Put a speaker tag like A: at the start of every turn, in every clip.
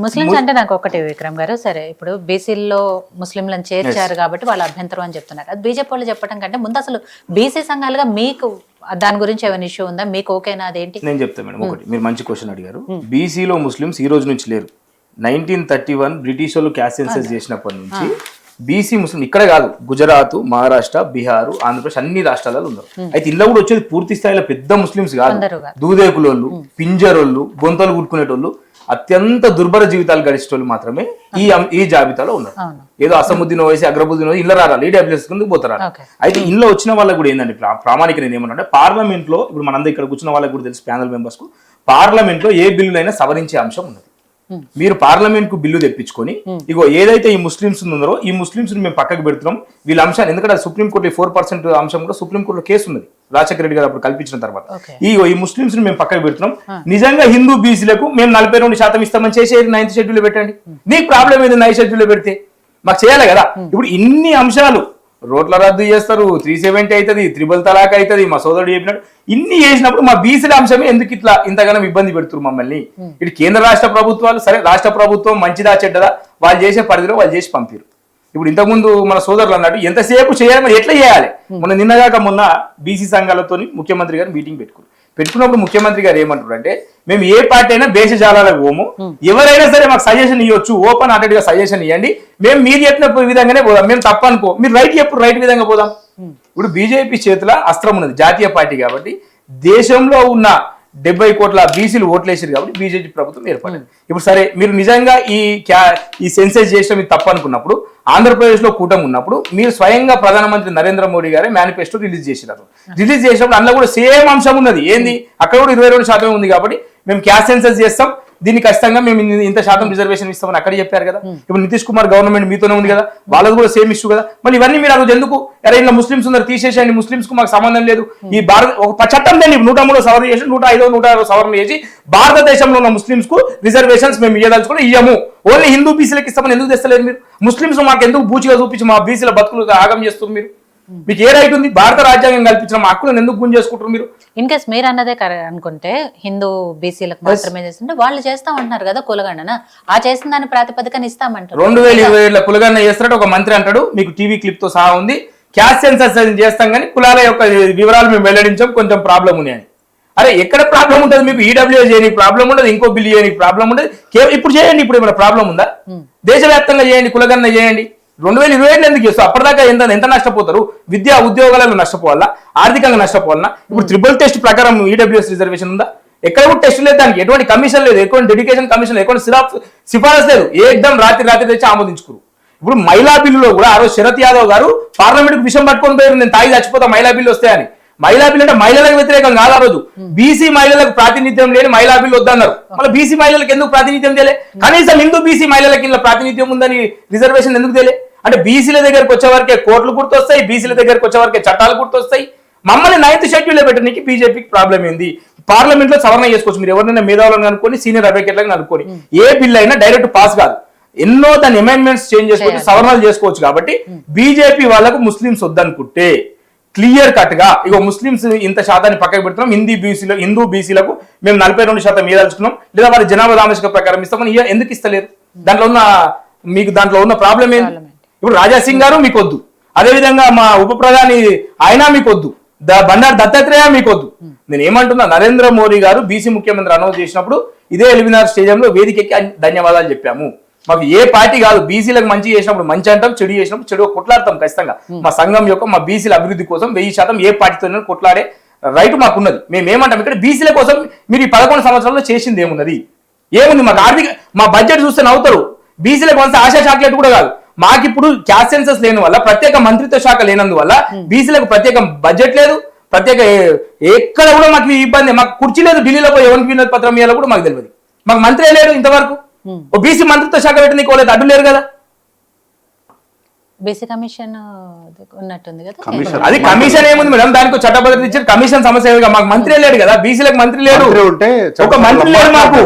A: Muslims అంటే నాకు ఒకటి విక్రమ్ గారు, సరే ఇప్పుడు బీసీల్లో ముస్లింలను చేర్చారు కాబట్టి వాళ్ళ అభ్యంతరం అని చెప్తున్నారు. అది బీజేపీ వాళ్ళు చెప్పడం కంటే ముందు అసలు బీసీ సంఘాలుగా మీకు దాని గురించి ఏమైనా ఇష్యూ ఉందా, మీకు ఓకేనా అదేంటి?
B: నేను చెప్తాను మేడం. ఒకటి, మీరు మంచి క్వశ్చన్ అడిగారు. బీసీలో ముస్లిమ్స్ ఈ రోజు నుంచి లేరు. 1931 బ్రిటిష్ వాళ్ళు క్యాస్ట్ సెన్సస్ చేసినప్పటి నుంచి బీసీ ముస్లిం ఇక్కడ కాదు, గుజరాత్, మహారాష్ట్ర, బీహార్, ఆంధ్రప్రదేశ్ అన్ని రాష్ట్రాలలో ఉన్నారు. అయితే ఇంట్లో కూడా వచ్చేది పూర్తి స్థాయిలో పెద్ద ముస్లిమ్స్ కాదు, దూదేకులోళ్ళు, పింజరోళ్ళు, గొంతలు కుట్టుకునేటోళ్ళు, అత్యంత దుర్భర జీవితాలు గడిచేటోళ్ళు మాత్రమే ఈ జాబితాలో ఉన్నారు. ఏదో అసముద్దీన్ ఓవైసీ, అగ్రబుద్దీన్ ఓవైసీ ఇళ్ళ రాలి ఈడబ్ల్యూఎస్ కిందకి పోతారు. అయితే ఇంట్లో వచ్చిన వాళ్ళకి కూడా ఏంటంటే ప్రామాణిక నేను ఏమన్నా, పార్లమెంట్ లో ఇప్పుడు మనందరూ ఇక్కడ కూర్చున్న వాళ్ళకి కూడా తెలుసు, ప్యానల్ మెంబర్స్ కు పార్లమెంట్ లో ఏ బిల్లులైనా సవరించే అంశం ఉన్నది. మీరు పార్లమెంట్ కు బిల్లు తెప్పించుకొని ఇగో ఏదైతే ఈ ముస్లింస్ ఉన్నారో ఈ ముస్లింస్ మేము పక్కకు పెడుతున్నాం వీళ్ళ అంశాన్ని, ఎందుకంటే సుప్రీంకోర్టు 4% అంశం కూడా సుప్రీంకోర్టులో కేసు ఉన్నది రాజశేఖర రెడ్డి గారు అప్పుడు కల్పించిన తర్వాత. ఈ ముస్లింస్ మేము పక్కకు పెడుతున్నాం, నిజంగా హిందూ బీసీలకు మేము 42% ఇస్తామని చేసేది 9th షెడ్యూల్ పెట్టండి. నీకు ప్రాబ్లం ఏది 9th షెడ్యూల్ పెడితే? మాకు చేయాలి కదా. ఇప్పుడు ఇన్ని అంశాలు, రోడ్ల రద్దు చేస్తారు, 370 అవుతుంది, 3 తలాక్ అవుతుంది, మా సోదరుడు చెప్పినట్టు ఇన్ని చేసినప్పుడు మా బీసీల అంశమే ఎందుకు ఇట్లా ఇంతగానో ఇబ్బంది పెడుతున్నారు మమ్మల్ని? ఇటు కేంద్ర రాష్ట్ర ప్రభుత్వాలు, సరే రాష్ట్ర ప్రభుత్వం మంచిదా చెడ్డదా వాళ్ళు చేసే పరిధిలో వాళ్ళు చేసి పంపిరు. ఇప్పుడు ఇంతకుముందు మన సోదరులు అన్నట్టు ఎంతసేపు చేయాలి, మరి ఎట్లా చేయాలి? మొన్న బీసీ సంఘాలతో ముఖ్యమంత్రి గారు మీటింగ్ పెట్టుకున్నప్పుడు ముఖ్యమంత్రి గారు ఏమంటారు అంటే, మేము ఏ పార్టీ అయినా బేషజాలకు పోము, ఎవరైనా సరే మాకు సజెషన్ ఇవ్వచ్చు, ఓపెన్ హార్టెడ్ గా సజెషన్ ఇవ్వండి, మేము మీరు చెప్పిన విధంగానే పోదాం, మేము తప్పనుకో, మీరు రైట్ చెప్పు, రైట్ విధంగా పోదాం. ఇప్పుడు బీజేపీ చేతిలో అస్త్రం ఉన్నది, జాతీయ పార్టీ కాబట్టి, దేశంలో ఉన్న 70 కోట్ల బీసీలు ఓట్లేసారు కాబట్టి బీజేపీ ప్రభుత్వం ఏర్పడింది. ఇప్పుడు సరే మీరు నిజంగా ఈ సెన్సెస్ చేసిన మీరు తప్పు అనుకున్నప్పుడు, ఆంధ్రప్రదేశ్ లో కూటమి ఉన్నప్పుడు మీరు స్వయంగా ప్రధానమంత్రి నరేంద్ర మోడీ గారే మేనిఫెస్టో రిలీజ్ చేసినారు. రిలీజ్ చేసినప్పుడు అందులో కూడా సేమ్ అంశం ఉన్నది. ఏంది? అక్కడ కూడా 22% ఉంది కాబట్టి మేము క్యాస్ట్ సెన్సెస్ చేస్తాం, దీన్ని ఖచ్చితంగా మేము ఇంత శాతం రిజర్వేషన్ ఇస్తామని అక్కడ చెప్పారు కదా. ఇప్పుడు నితీష్ కుమార్ గవర్నమెంట్ మీతోనే ఉంది కదా, వాళ్ళది కూడా సేమ్ ఇష్యూ కదా. మళ్ళీ ఇవన్నీ మీరు అడుగు ఎందుకు? అరే ఇలా ముస్లిమ్స్ ఉన్నారు తీసేసేయండి, ముస్లిమ్స్ కు మాకు సంబంధం లేదు, ఈ భారత ఒక చట్టం దాన్ని 103 సవరణ చేసి 105 సవరణ చేసి భారతదేశంలో ఉన్న ముస్లిమ్స్ కు రిజర్వేషన్స్ మేము ఇవ్వదలుచుకుని ఇయ్యము, ఓన్లీ హిందూ బీసీలకు ఇస్తామని ఎందుకు తెస్తలేరు మీరు? ముస్లిమ్స్ మాకు ఎందుకు బూచిగా చూపించి మా బీసీల బతుకులు ఆగం చేస్తున్నారు మీరు? మీకు ఏ రైట్ ఉంది? భారత రాజ్యాంగం కల్పించిన మా హక్కులను ఎందుకు గుంజ చేసుకుంటారు మీరు?
A: ఇన్ కేస్ మీరు అన్నదే అనుకుంటే హిందూ బీసీలకు మాత్రమే చేస్తుంటే వాళ్ళు చేస్తా ఉంటున్నారు కదా కులగణన, ఆ చేసిన దాని ప్రాతిపదికన ఇస్తామంటారు.
B: 2027 కులగణన చేస్తాడు ఒక మంత్రి అంటాడు, మీకు టీవీ క్లిప్ తో సహా ఉంది, క్యాస్ట్ సెన్సస్ చేస్తాం కానీ కులాల యొక్క వివరాలు మేము వెల్లడించాం, కొంచెం ప్రాబ్లం ఉంది అని. అరే ఎక్కడ ప్రాబ్లం ఉంటుంది మీకు? ఈడబ్ల్యూ చేయడానికి ప్రాబ్లం ఉండదు, ఇంకో బిల్లు చేయడానికి ప్రాబ్లం ఉండదు. ఇప్పుడు చేయండి, ఇప్పుడు ఏమైనా ప్రాబ్లం ఉందా? దేశవ్యాప్తంగా చేయండి, కులగణన చేయండి. 2027 ఎందుకు చేస్తారు? అప్పటిదాకా ఎంత నష్టపోతారు? విద్యా ఉద్యోగాలలో నష్టపోవాలా, ఆర్థికంగా నష్టపోవాలన్నా? ఇప్పుడు 3 టెస్ట్ ప్రకారం ఈడబ్ల్యూఎస్ రిజర్వేషన్ ఉందా? ఎక్కడ కూడా టెస్ట్ లేదు, దానికి ఎటువంటి కమిషన్ లేదు, ఎటువంటి డెడికేషన్ కమిషన్ లేదు, ఎటువంటి సిఫారసు లేదు, ఏకదం రాత్రి తెచ్చి ఆమోదించుకోరు. ఇప్పుడు మహిళా బిల్లులో కూడా ఆ రోజు శరత్ యాదవ్ గారు పార్లమెంట్ విషయం పట్టుకొని పోయారు, నేను తాగి చచ్చిపోతా మహిళా బిల్లు వస్తాయని. మహిళా బిల్లు అంటే మహిళలకు వ్యతిరేకం కాదు. ఆ రోజు బీసీ మహిళలకు ప్రాతినిధ్యం లేని మహిళా బిల్లు వద్దన్నారు. మళ్ళీ బీసీ మహిళలకు ఎందుకు ప్రాతినిధ్యం తెలియ? కనీసం హిందూ బీసీ మహిళలకి ఇలా ప్రాతినిధ్యం ఉందని రిజర్వేషన్ ఎందుకు తెలియ? అంటే బీసీల దగ్గరకు వచ్చే వరకే కోర్టులు గుర్తొస్తాయి, బీసీల దగ్గరకు వచ్చే వరకే చట్టాలు గుర్తొస్తాయి. మమ్మల్ని 9th షెడ్యూల్లో పెట్టడానికి బీజేపీకి ప్రాబ్లం ఏంది? పార్లమెంట్ లో సవరణ చేసుకోవచ్చు, మీరు ఎవరినైనా మేధావులను అనుకోని, సీనియర్ అడ్వకేట్లను అనుకోని. ఏ బిల్ అయినా డైరెక్ట్ పాస్ కాదు, ఎన్నో దాని అమెండ్మెంట్స్ చేంజ్ చేసుకోవచ్చు, సవరణలు చేసుకోవచ్చు. కాబట్టి బీజేపీ వాళ్ళకు ముస్లింస్ వద్దనుకుంటే క్లియర్ కట్ గా ఇగో ముస్లింస్ ఇంత శాతాన్ని పక్కకు పెడుతున్నాం, హిందూ బీసీలకు మేము 42% ఇవ్వదలుచుకున్నాం, లేదా వారి జనాభా దామశిక ప్రకారం ఇస్తామని ఎందుకు ఇస్తలేరు? దాంట్లో ఉన్న ప్రాబ్లం ఏంటి? ఇప్పుడు రాజాసింగ్ గారు మీకు వద్దు, అదేవిధంగా మా ఉప ప్రధాని ఆయన మీకు వద్దు, బండారు దత్తాత్రేయ మీకు వద్దు. నేను ఏమంటున్నా, నరేంద్ర మోడీ గారు బీసీ ముఖ్యమంత్రి అనౌన్స్ చేసినప్పుడు ఇదే ఎలిమినార్ స్టేడియంలో వేదికకి ధన్యవాదాలు చెప్పాము. మాకు ఏ పార్టీ కాదు, బీసీలకు మంచి చేసినప్పుడు మంచి అంటాం, చెడు చేసినప్పుడు చెడు కొట్లాడతాం ఖచ్చితంగా. మా సంఘం యొక్క మా బీసీల అభివృద్ధి కోసం 1000% ఏ పార్టీతో కొట్లాడే రైట్ మాకున్నది. మేము ఏమంటాం, ఇక్కడ బీసీల కోసం మీరు ఈ 11 సంవత్సరాల్లో చేసింది ఏమున్నది? మాకు మా బడ్జెట్ చూస్తే నవ్వుతారు. బీసీలకు వస్తే ఆశా చాక్లెట్ కూడా కాదు. మాకు ఇప్పుడు క్యాస్ట్ సెన్సస్ లేని వల్ల, ప్రత్యేక మంత్రిత్వ శాఖ లేనందువల్ల బీసీలకు ప్రత్యేక బడ్జెట్ లేదు, ప్రత్యేక ఎక్కడ కూడా మాకు ఇబ్బంది. మాకు కుర్చీ లేదు, ఢిల్లీలో పోయి ఎవరికి వినతి పత్రం ఇవ్వాలో కూడా మాకు తెలియదు. మాకు మంత్రి లేడు ఇంతవరకు. ఓ బీసీ మంత్రిత్వ శాఖ పెట్టి నీకు అడ్డు లేరు కదా.
A: బేసిక్ కమిషన్ ఉన్నట్టుంది కదా.
B: అది కమిషన్ ఏముంది మేడం, దానికి చట్టబద్ధత ఇచ్చారు, కమిషన్ సమస్య మాకు మంత్రి లేడు కదా, బీసీలకు మంత్రి లేడు, ఒక మంత్రి లేడు, మాకు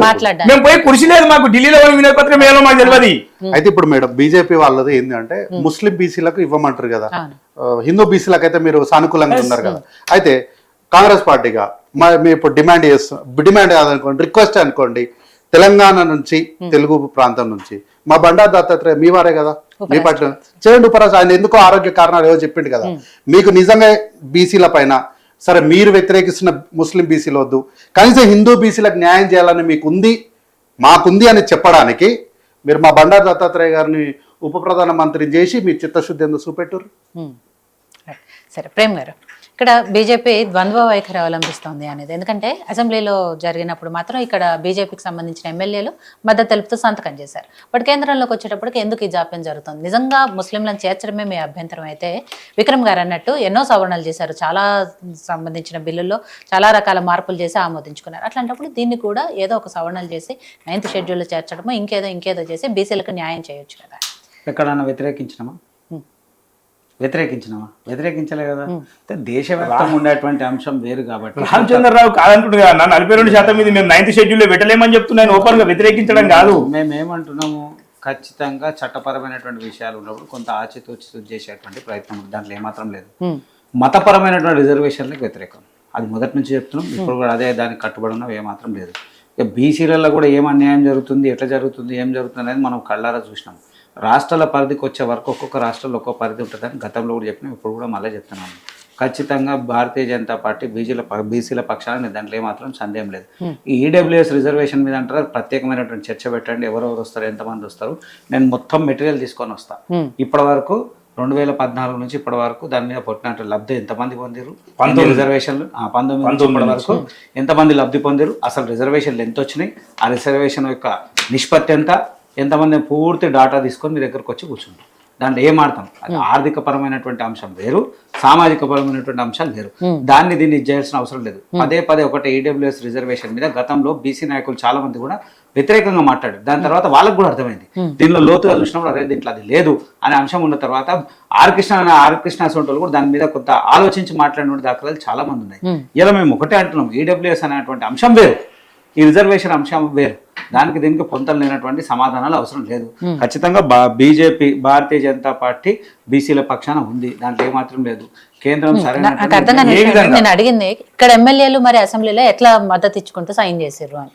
B: మేము పోయి కృషి లేదు, మాకు ఢిల్లీలో వినతి పత్రం ఏమో మాకు తెలియదు.
C: అయితే ఇప్పుడు మేడం బీజేపీ వాళ్ళది ఏంటి అంటే ముస్లిం బీసీలకు ఇవ్వమంటారు కదా, హిందూ బీసీలకు అయితే మీరు సానుకూలంగా ఉన్నారు కదా. అయితే కాంగ్రెస్ పార్టీగా మేము ఇప్పుడు డిమాండ్ కాదనుకోండి, రిక్వెస్ట్ అనుకోండి, తెలంగాణ నుంచి తెలుగు ప్రాంతం నుంచి మా బండారు దత్తాత్రేయ మీ వారే కదా, మీ పట్ల చేయండి ఉపరాష్ట్ర. ఆయన ఎందుకో ఆరోగ్య కారణాలు ఏవో చెప్పిండు కదా. మీకు నిజంగా బీసీల పైన సరే మీరు వ్యతిరేకిస్తున్న ముస్లిం బీసీలు వద్దు, కనీసం హిందూ బీసీలకు న్యాయం చేయాలని మీకు ఉంది, మాకుంది అని చెప్పడానికి మీరు మా బండారు దత్తాత్రేయ గారిని ఉప ప్రధానమంత్రిని చేసి మీ చిత్తశుద్ధి ఎందుకు చూపెట్టారు?
A: సరే ప్రేమ్ గారు, ఇక్కడ బీజేపీ ద్వంద్వ వైఖరి అవలంబిస్తోంది అనేది, ఎందుకంటే అసెంబ్లీలో జరిగినప్పుడు మాత్రం ఇక్కడ బీజేపీకి సంబంధించిన ఎమ్మెల్యేలు మద్దతు తెలుపుతూ సంతకం చేశారు. బట్ కేంద్రంలోకి వచ్చేటప్పటికి ఎందుకు ఈ జాప్యం జరుగుతుంది? నిజంగా ముస్లింలను చేర్చడమే మీ అభ్యంతరం అయితే విక్రమ్ గారు అన్నట్టు ఎన్నో సవరణలు చేశారు, చాలా సంబంధించిన బిల్లుల్లో చాలా రకాల మార్పులు చేసి ఆమోదించుకున్నారు. అట్లాంటప్పుడు దీన్ని కూడా ఏదో ఒక సవరణలు చేసి 9th షెడ్యూల్లో చేర్చడమో ఇంకేదో చేసి బీసీలకు న్యాయం చేయొచ్చు కదా.
D: ఎక్కడన్నా వ్యతిరేకించలే కదా. దేశవ్యాప్తంగా ఉండేటువంటి అంశం వేరు కాబట్టి
B: రామచంద్రరావు కాదంటుండే కదా, 42% మీద మేము 9th షెడ్యూల్లో పెట్టలేమని చెప్తున్నాను. ఓపెన్ గా వ్యతిరేకించడం కాదు.
D: మేమేమంటున్నాము, ఖచ్చితంగా చట్టపరమైనటువంటి విషయాలు ఉన్నప్పుడు కొంత ఆచితూచి చేసేటువంటి ప్రయత్నం, దాంట్లో ఏమాత్రం లేదు. మతపరమైనటువంటి రిజర్వేషన్లకు వ్యతిరేకం, అది మొదటి నుంచి చెప్తున్నాం. ఇప్పుడు కూడా అదే దానికి కట్టుబడి ఉన్నాం, ఏమాత్రం లేదు. ఇక బీసీలలో కూడా ఏం అన్యాయం జరుగుతుంది, ఎట్లా జరుగుతుంది, ఏం జరుగుతుంది అనేది మనం కళ్ళారా చూసినాం. రాష్ట్రాల పరిధికి వచ్చే వరకు ఒక్కొక్క రాష్ట్రంలో ఒక్కొక్క పరిధి ఉంటుందని గతంలో కూడా చెప్పినాం, ఇప్పుడు కూడా మళ్ళీ చెప్తున్నాను. ఖచ్చితంగా భారతీయ జనతా పార్టీ బీసీల పక్షాన దాంట్లో ఏమాత్రం సందేహం లేదు. ఈ ఈడబ్ల్యూఎస్ రిజర్వేషన్ మీద అంటారు ప్రత్యేకమైనటువంటి చర్చ పెట్టండి, ఎవరెవరు వస్తారు, ఎంతమంది వస్తారు, నేను మొత్తం మెటీరియల్ తీసుకొని వస్తాను. ఇప్పటి వరకు 2014 నుంచి ఇప్పటి వరకు దాని మీద పొట్టినట్టు లబ్ధి ఎంతమంది పొందిరు, 19 రిజర్వేషన్లు 19 వరకు ఎంతమంది లబ్ధి పొందిరు, అసలు రిజర్వేషన్లు ఎంత వచ్చినాయి, ఆ రిజర్వేషన్ యొక్క నిష్పత్తి ఎంతమంది పూర్తి డాటా తీసుకొని మీ దగ్గరకు వచ్చి కూర్చుంటాం. దాంట్లో ఏం ఆడతాం, అది ఆర్థిక పరమైనటువంటి అంశం వేరు, సామాజిక పరమైనటువంటి అంశాలు వేరు. దీన్ని చేయాల్సిన అవసరం లేదు. పదే ఒకటి ఈడబ్ల్యూఎస్ రిజర్వేషన్ మీద గతంలో బీసీ నాయకులు చాలా మంది కూడా వ్యతిరేకంగా మాట్లాడారు. దాని తర్వాత వాళ్ళకు కూడా అర్థమైంది, దీనిలో లోతుగా చూసినప్పుడు అదే దీంట్లో అది లేదు అనే అంశం ఉన్న తర్వాత ఆర్ కృష్ణ సొంటలు కూడా దాని మీద కొంత ఆలోచించి మాట్లాడిన దాఖలాలు చాలా మంది ఉన్నాయి. ఇలా మేము ఒకటే అంటున్నాం, ఈడబ్ల్యూఎస్ అనేటువంటి అంశం వేరు, ఈ రిజర్వేషన్ అంశం వేరు. దీనికి పొంతలు లేనటువంటి సమాధానాలు అవసరం లేదు. ఖచ్చితంగా బీజేపీ భారతీయ జనతా పార్టీ బీసీల పక్షాన ఉంది, దాంట్లో ఏమాత్రం లేదు. కేంద్రం
A: నేను అడిగింది ఇక్కడ ఎమ్మెల్యేలు మరి అసెంబ్లీలో ఎట్లా మద్దతు ఇచ్చుకుంటూ సైన్ చేశారు అని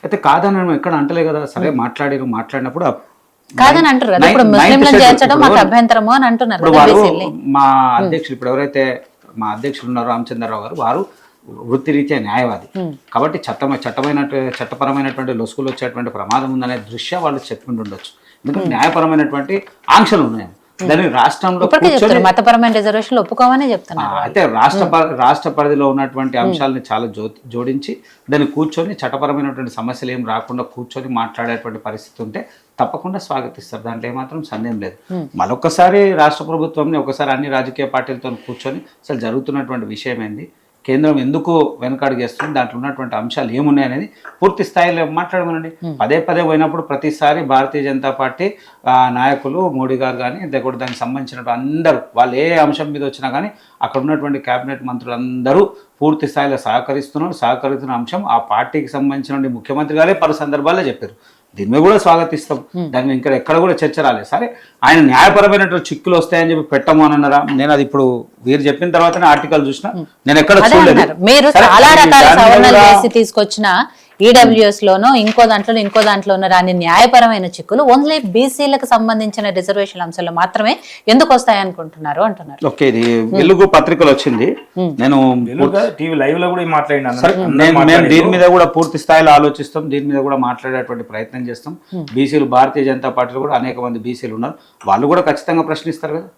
D: అయితే కాదని ఎక్కడ అంటలే కదా. సరే మాట్లాడినప్పుడు
A: కాదని అంటారు కదా, ఇప్పుడు ముస్లింలను చేర్చడం మాకు అభ్యంతరము అని అంటున్నారు.
D: మా అధ్యక్షులు ఇప్పుడు ఎవరైతే మా అధ్యక్షులు ఉన్నారో రామచంద్రరావు గారు, వారు వృత్తిరీత్యా న్యాయవాది కాబట్టి చట్టపరమైనటువంటి లొసుగులు వచ్చేటువంటి ప్రమాదం ఉందనే దృష్ట్యా వాళ్ళు చెప్పుకుంటూ ఉండొచ్చు. ఎందుకంటే న్యాయపరమైనటువంటి ఆంక్షలు ఉన్నాయి. దాన్ని రాష్ట్రంలో
A: మతపరమైన రిజర్వేషన్లు ఒప్పుకోమని చెప్తున్నారు.
D: అయితే రాష్ట్ర పరిధిలో ఉన్నటువంటి అంశాలని చాలా జోడించి దాన్ని కూర్చొని చట్టపరమైనటువంటి సమస్యలు ఏం రాకుండా కూర్చొని మాట్లాడేటువంటి పరిస్థితి ఉంటే తప్పకుండా స్వాగతిస్తారు, దాంట్లో ఏమాత్రం సందేహం లేదు. మరొకసారి రాష్ట్ర ప్రభుత్వంని ఒకసారి అన్ని రాజకీయ పార్టీలతో కూర్చొని అసలు జరుగుతున్నటువంటి విషయం ఏంది, కేంద్రం ఎందుకు వెనకడుగు చేస్తుంది, దాంట్లో ఉన్నటువంటి అంశాలు ఏమున్నాయి అనేది పూర్తి స్థాయిలో మాట్లాడమనండి. పదే పోయినప్పుడు ప్రతిసారి భారతీయ జనతా పార్టీ నాయకులు మోడీ గారు కానీ కూడా దానికి సంబంధించినటువంటి అందరూ వాళ్ళు ఏ అంశం మీద వచ్చినా కానీ అక్కడ ఉన్నటువంటి కేబినెట్ మంత్రులందరూ పూర్తి స్థాయిలో సహకరిస్తున్న అంశం ఆ పార్టీకి సంబంధించిన ముఖ్యమంత్రి గారే పలు సందర్భాల్లో చెప్పారు. దీని మీద కూడా స్వాగతిస్తాం, దాన్ని ఇంకా ఎక్కడ కూడా చర్చ రాలేదు. సరే ఆయన న్యాయపరమైనటువంటి చిక్కులు వస్తాయని చెప్పి పెట్టము అని అన్నారా, నేను అది ఇప్పుడు వీరు చెప్పిన తర్వాతనే ఆర్టికల్ చూసినా, నేను ఎక్కడ చూడలేదు.
A: మీరు చాలా రకాల సవరణలు చేసి తీసుకొచ్చిన ఈడబ్ల్యూఎస్ లోనో ఇంకో దాంట్లోనో రాని న్యాయపరమైన చిక్కులు ఓన్లీ బీసీలకు సంబంధించిన రిజర్వేషన్ అంశాల్లో మాత్రమే ఎందుకు వస్తాయి అనుకుంటున్నారు అంటున్నారు.
D: ఓకే, ఇది వెలుగు పత్రికలు వచ్చింది, నేను
B: టీవీ లైవ్ లో కూడా
D: మాట్లాడినాను. దీని మీద కూడా పూర్తి స్థాయిలో ఆలోచిస్తాం, దీని మీద కూడా మాట్లాడేటువంటి ప్రయత్నం చేస్తాం. బీసీలు భారతీయ జనతా పార్టీలో కూడా అనేక మంది బీసీలు ఉన్నారు, వాళ్ళు కూడా ఖచ్చితంగా ప్రశ్నిస్తారు కదా.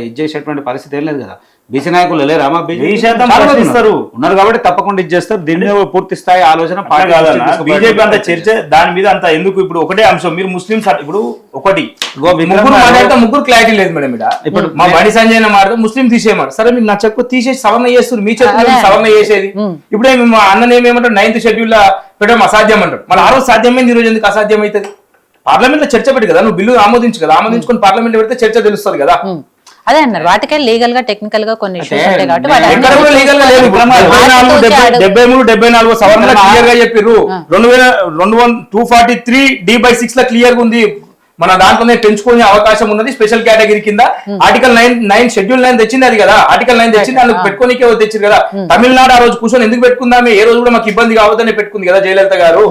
D: ఇది చేసేటువంటి పరిస్థితి ఏం లేదు కదా. బీసీ నాయకులు లేరామా ప్రశ్నిస్తారు ఉన్నారు కాబట్టి తప్పకుండా ఇది చేస్తారు. దీని మీద పూర్తి స్థాయి ఆలోచన
B: బీజేపీ అంత చర్చ దాని మీద అంత ఎందుకు. ఇప్పుడు ఒకటే అంశం, మీరు ముస్లింస్ ఇప్పుడు ఒకటి ముగ్గురు క్లారిటీ లేదు మేడం. ఇప్పుడు మా బండి సంజయ్ మాట ముస్లిం తీసేయమాట, సరే మీకు నచ్చకు తీసేసి సవరణ చేస్తారు, మీ చేతుల్లో సవరణ చేసేది. ఇప్పుడే మా అన్న ఏమంటారు 9th షెడ్యూల్ పెట్టడం అసాధ్యం అంటారు, మళ్ళీ ఆ రోజు సాధ్యమైంది, ఈ రోజు ఎందుకు అసాధ్యం అవుతుంది? పార్లమెంట్ లో చర్చ పెట్టి కదా, నువ్వు బిల్లు ఆమోదించు కదా, ఆమోదించుకొని పార్లమెంట్ పెడితే చర్చ తెలుస్తుంది కదా.
A: అదే అన్నారు, వాటికే లీగల్ గా టెక్నికల్ గా కొన్ని ఇష్యూస్ ఉంటాయి కాబట్టి
B: 73-74 సవరణ క్లియర్ గా చెప్పారు. 243D/6 లో క్లియర్ గా ఉంది. మన దాంట్లోనే పెంచుకునే అవకాశం ఉన్నది స్పెషల్ కేటగిరీ కింద. ఆర్టికల్ 9 షెడ్యూల్ 9 తెచ్చింది అది కదా, ఆర్టికల్ 9 తెచ్చింది, అందుకు పెట్టుకోనికే తెచ్చింది కదా. తమిళనాడు ఆ రోజు కూర్చొని ఎందుకు పెట్టుకుందామే, ఏ రోజు కూడా మాకు ఇబ్బంది కావద్దని పెట్టుకుంది కదా జయలలిత గారు.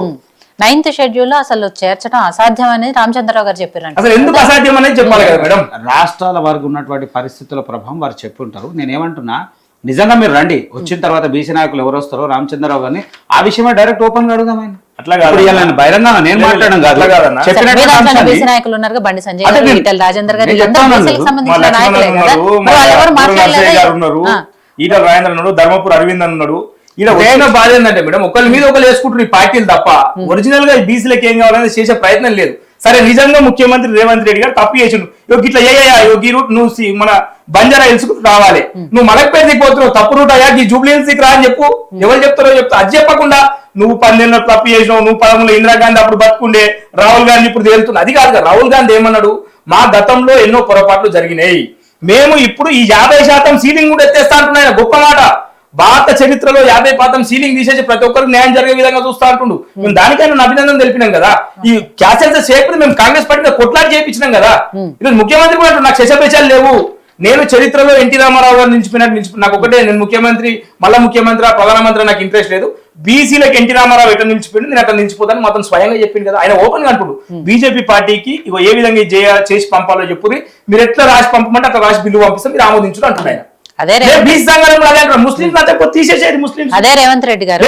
A: 9th షెడ్యూల్ లో అసలు చేర్చడం అసాధ్యం అనేది రామచంద్రరావు గారు చెప్పారంట.
B: అసలు ఎందుకు అసాధ్యం అనేది చెప్పాలి కదా మేడం.
D: రాష్ట్రాల వరకు ఉన్నటువంటి పరిస్థితుల ప్రభావం వారు చెప్పి ఉంటారు. నేనేమంటున్నా, నిజంగా మీరు రండి, వచ్చిన తర్వాత బీసీ నాయకులు ఎవరు వస్తారో రామచంద్రరావు గారిని ఆ విషయమే డైరెక్ట్ ఓపెన్ గా అడుగుదాం. ఆయన
B: అట్లా కాదు,
D: బహిరంగ నేను మాట్లాడడం కాదు,
A: బీసీ నాయకులు ఉన్నారు, బండి సంజయ్ గారు, ఈటెల రాజేందర్ గారు,
B: మా లక్ష్మణ్ ఉన్నారు, ఈటల రాజేంద్ర ఉన్నాడు, ధర్మపురి అరవింద్ ఉన్నాడు. ఈయన వచ్చిన బాధ ఏంటంటే మేడం, ఒకరి మీద ఒకరు వేసుకుంటారు ఈ పార్టీలు తప్ప ఒరిజినల్ గా బీసీలకు ఏం కావాలని చేసే ప్రయత్నం లేదు. సరే, నిజంగా ముఖ్యమంత్రి రేవంత్ రెడ్డి గారు తప్పు చేసిండు, ఇట్లా ఈ రూట్ నువ్వు మన బంజారా హిల్స్ కు రావాలి, నువ్వు మలక్పేటకి పోతున్నావు, తప్పు రూట్ అయ్యా, ఈ జూబ్లీ హిల్స్ కి రా అని చెప్పు. ఎవరు చెప్తారో చెప్తా. అది చెప్పకుండా నువ్వు 12 తప్పు చేసినావు, నువ్వు 13 ఇందిరాగాంధీ అప్పుడు బతుకుండే, రాహుల్ గాంధీ ఇప్పుడు తేలుతుంది. అది కాదు కదా, రాహుల్ గాంధీ ఏమన్నాడు, మా గతంలో ఎన్నో పొరపాట్లు జరిగినాయి, మేము ఇప్పుడు ఈ 50% సీలింగ్ కూడా ఎత్తేస్తా అంటున్నాయి. గొప్ప మాట. భారత చరిత్రలో 50% సీలింగ్ తీసేసి ప్రతి ఒక్కరికి న్యాయం జరిగే విధంగా చూస్తా అంటుండు. మేము దానికైనా అభినందన తెలిపినాం కదా. ఈ క్యాన్సర్ షేప్ మేము కాంగ్రెస్ పార్టీ కొట్లాడి చేయించినాం కదా. ఈరోజు ముఖ్యమంత్రి కూడా నాకు శశపేశాలు లేవు, నేను చరిత్రలో ఎన్టీ రామారావు గారు నిలిచిపోయినట్టు నాకు ఒకటే, నేను ముఖ్యమంత్రి మళ్ళా ముఖ్యమంత్రి ప్రధానమంత్రి నాకు ఇంట్రెస్ట్ లేదు, బీసీలకు ఎన్టీ రామారావు ఎట్లా నిలిచిపోయింది నేను అట్లా నిలిచిపోతాను మాత్రం స్వయంగా చెప్పింది కదా. ఆయన ఓపెన్ గా అంటుడు బీజేపీ పార్టీకి ఇగో ఏ విధంగా చేసి పంపాలో చెప్పుది, మీరు ఎట్లా రాసి పంపమంటే అట్లా రాసి బిల్లు పంపిస్తే మీరు ఆమోదించు అంటున్నాయి.
A: అదే రేవంత్ రెడ్డి గారు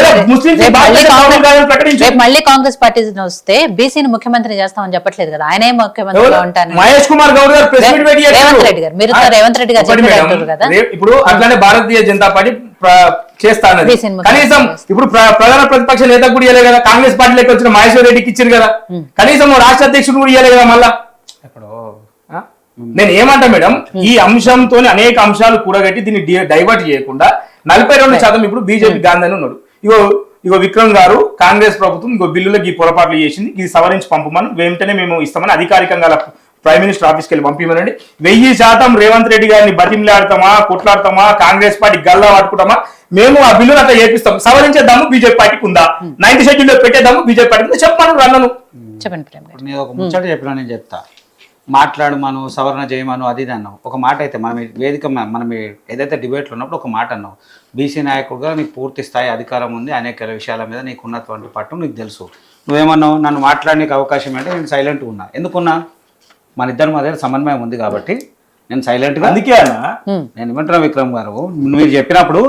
A: మళ్ళీ కాంగ్రెస్ పార్టీ వస్తే బీసీని ముఖ్యమంత్రి చేస్తామని చెప్పట్లేదు కదా, ఆయనే ముఖ్యమంత్రిగా ఉంటాను.
B: మహేష్ కుమార్ గౌడ్ గారు
A: రేవంత్ రెడ్డి గారు మీరు రేవంత్ రెడ్డి గారు చెప్పారు కదా.
B: ఇప్పుడు అట్లానే భారతీయ జనతా పార్టీ చేస్తాను కనీసం ఇప్పుడు ప్రధాన ప్రతిపక్ష నేత కూడా ఇవ్వలేదు కదా, కాంగ్రెస్ పార్టీలోకి వచ్చిన మహేశ్వర్ రెడ్డికి ఇచ్చారు కదా, కనీసం రాష్ట్ర అధ్యక్షుడు కూడా ఇవ్వలేదు కదా. మళ్ళా నేను ఏమంటా మేడం, ఈ అంశంతో అనేక అంశాలు కూడగట్టి దీన్ని డైవర్ట్ చేయకుండా 42% ఇప్పుడు బీజేపీ గాంధీ ఉన్నాడు. ఇగో విక్రమ్ గారు కాంగ్రెస్ ప్రభుత్వం ఇగో బిల్లులకు ఈ పొరపాట్లు చేసింది, ఇది సవరించి పంపమని వెంటనే మేము ఇస్తామని అధికారికంగా ప్రైమ్ మినిస్టర్ ఆఫీస్కి వెళ్ళి పంపించమనండి. 1000% రేవంత్ రెడ్డి గారిని బతిమలాడతామా, కొట్లాడతామా, కాంగ్రెస్ పార్టీ గల్లా పట్టుకుంటామా, మేము ఆ బిల్లును అట్లా చేపిస్తాం. సవరించేద్దాము బీజేపీ పార్టీకి ఉందా, 9th షెడ్యూల్లో పెట్టేద్దాము బీజేపీ పార్టీ చెప్పాను రన్నను.
A: చెప్పండి.
D: నేను ఒక ముచ్చట చెప్పినా, నేను చెప్తా, మాట్లాడమను, సవరణ చేయమను, అది ఇది అన్నావు. ఒక మాట అయితే మనం వేదిక మనం ఏదైతే డిబేట్లు ఉన్నప్పుడు ఒక మాట అన్నావు, బీసీ నాయకుడుగా నీకు పూర్తి స్థాయి అధికారం ఉంది, అనేక విషయాల మీద నీకు ఉన్నటువంటి పట్టు నీకు తెలుసు. నువ్వేమన్నావు, నన్ను మాట్లాడడానికి అవకాశం అంటే నేను సైలెంట్గా ఉన్నా. ఎందుకున్నా, మన ఇద్దరి మధ్య సమన్వయం ఉంది కాబట్టి నేను సైలెంట్గా.
B: అందుకే
D: నేను ఏమంటున్నా విక్రమ్ గారు, మీరు చెప్పినప్పుడు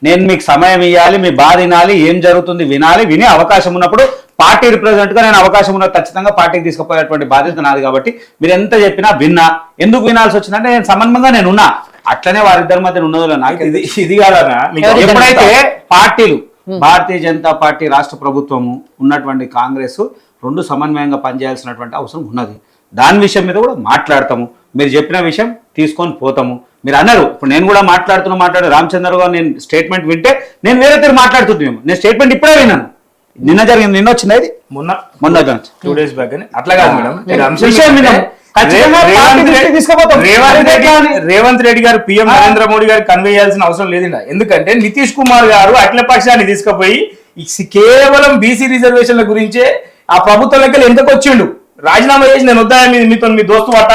D: నేను మీకు సమయం ఇవ్వాలి, మీ బాధ వినాలి, ఏం జరుగుతుంది వినాలి, వినే అవకాశం ఉన్నప్పుడు పార్టీ రిప్రజెంట్ గా నేను అవకాశం ఉన్నది ఖచ్చితంగా పార్టీకి తీసుకుపోయేటువంటి బాధ్యత నాది కాబట్టి మీరు ఎంత చెప్పినా విన్నా. ఎందుకు వినాల్సి వచ్చిందంటే నేను సమన్వయంగా నేను ఉన్నా. అట్లనే వారిద్దరి మధ్య ఉన్నదో నాకు
B: ఇది కాదన్నా.
D: ఎప్పుడైతే పార్టీలు భారతీయ జనతా పార్టీ రాష్ట్ర ప్రభుత్వము ఉన్నటువంటి కాంగ్రెస్ రెండు సమన్వయంగా పనిచేయాల్సినటువంటి అవసరం ఉన్నది. దాని విషయం మీద కూడా మాట్లాడతాము. మీరు చెప్పిన విషయం తీసుకొని పోతాము. మీరు అన్నారు, ఇప్పుడు నేను కూడా మాట్లాడే రామచంద్ర గారు నేను స్టేట్మెంట్ వింటే నేను వేరే తీరు మాట్లాడుతున్నాను. నేను స్టేట్మెంట్ ఇప్పుడే విన్నాను, నిన్న జరిగింది, నిన్న వచ్చింది, అది మొన్న 2 days బ్యాక్. అట్లా కాదు మేడం, రేవంత్ రెడ్డి గారు పిఎం నరేంద్ర మోడీ గారు కన్వే చేయాల్సిన అవసరం లేదు. ఎందుకంటే నితీష్ కుమార్ గారు అఖిల పక్షాన్ని తీసుకుపోయి కేవలం బీసీ రిజర్వేషన్ల గురించే ఆ ప్రభుత్వం లెక్కలు ఎందుకు వచ్చిండు, రాజీనామా చేసి నేను వద్దా మీతో మీ దోస్తు పట్ట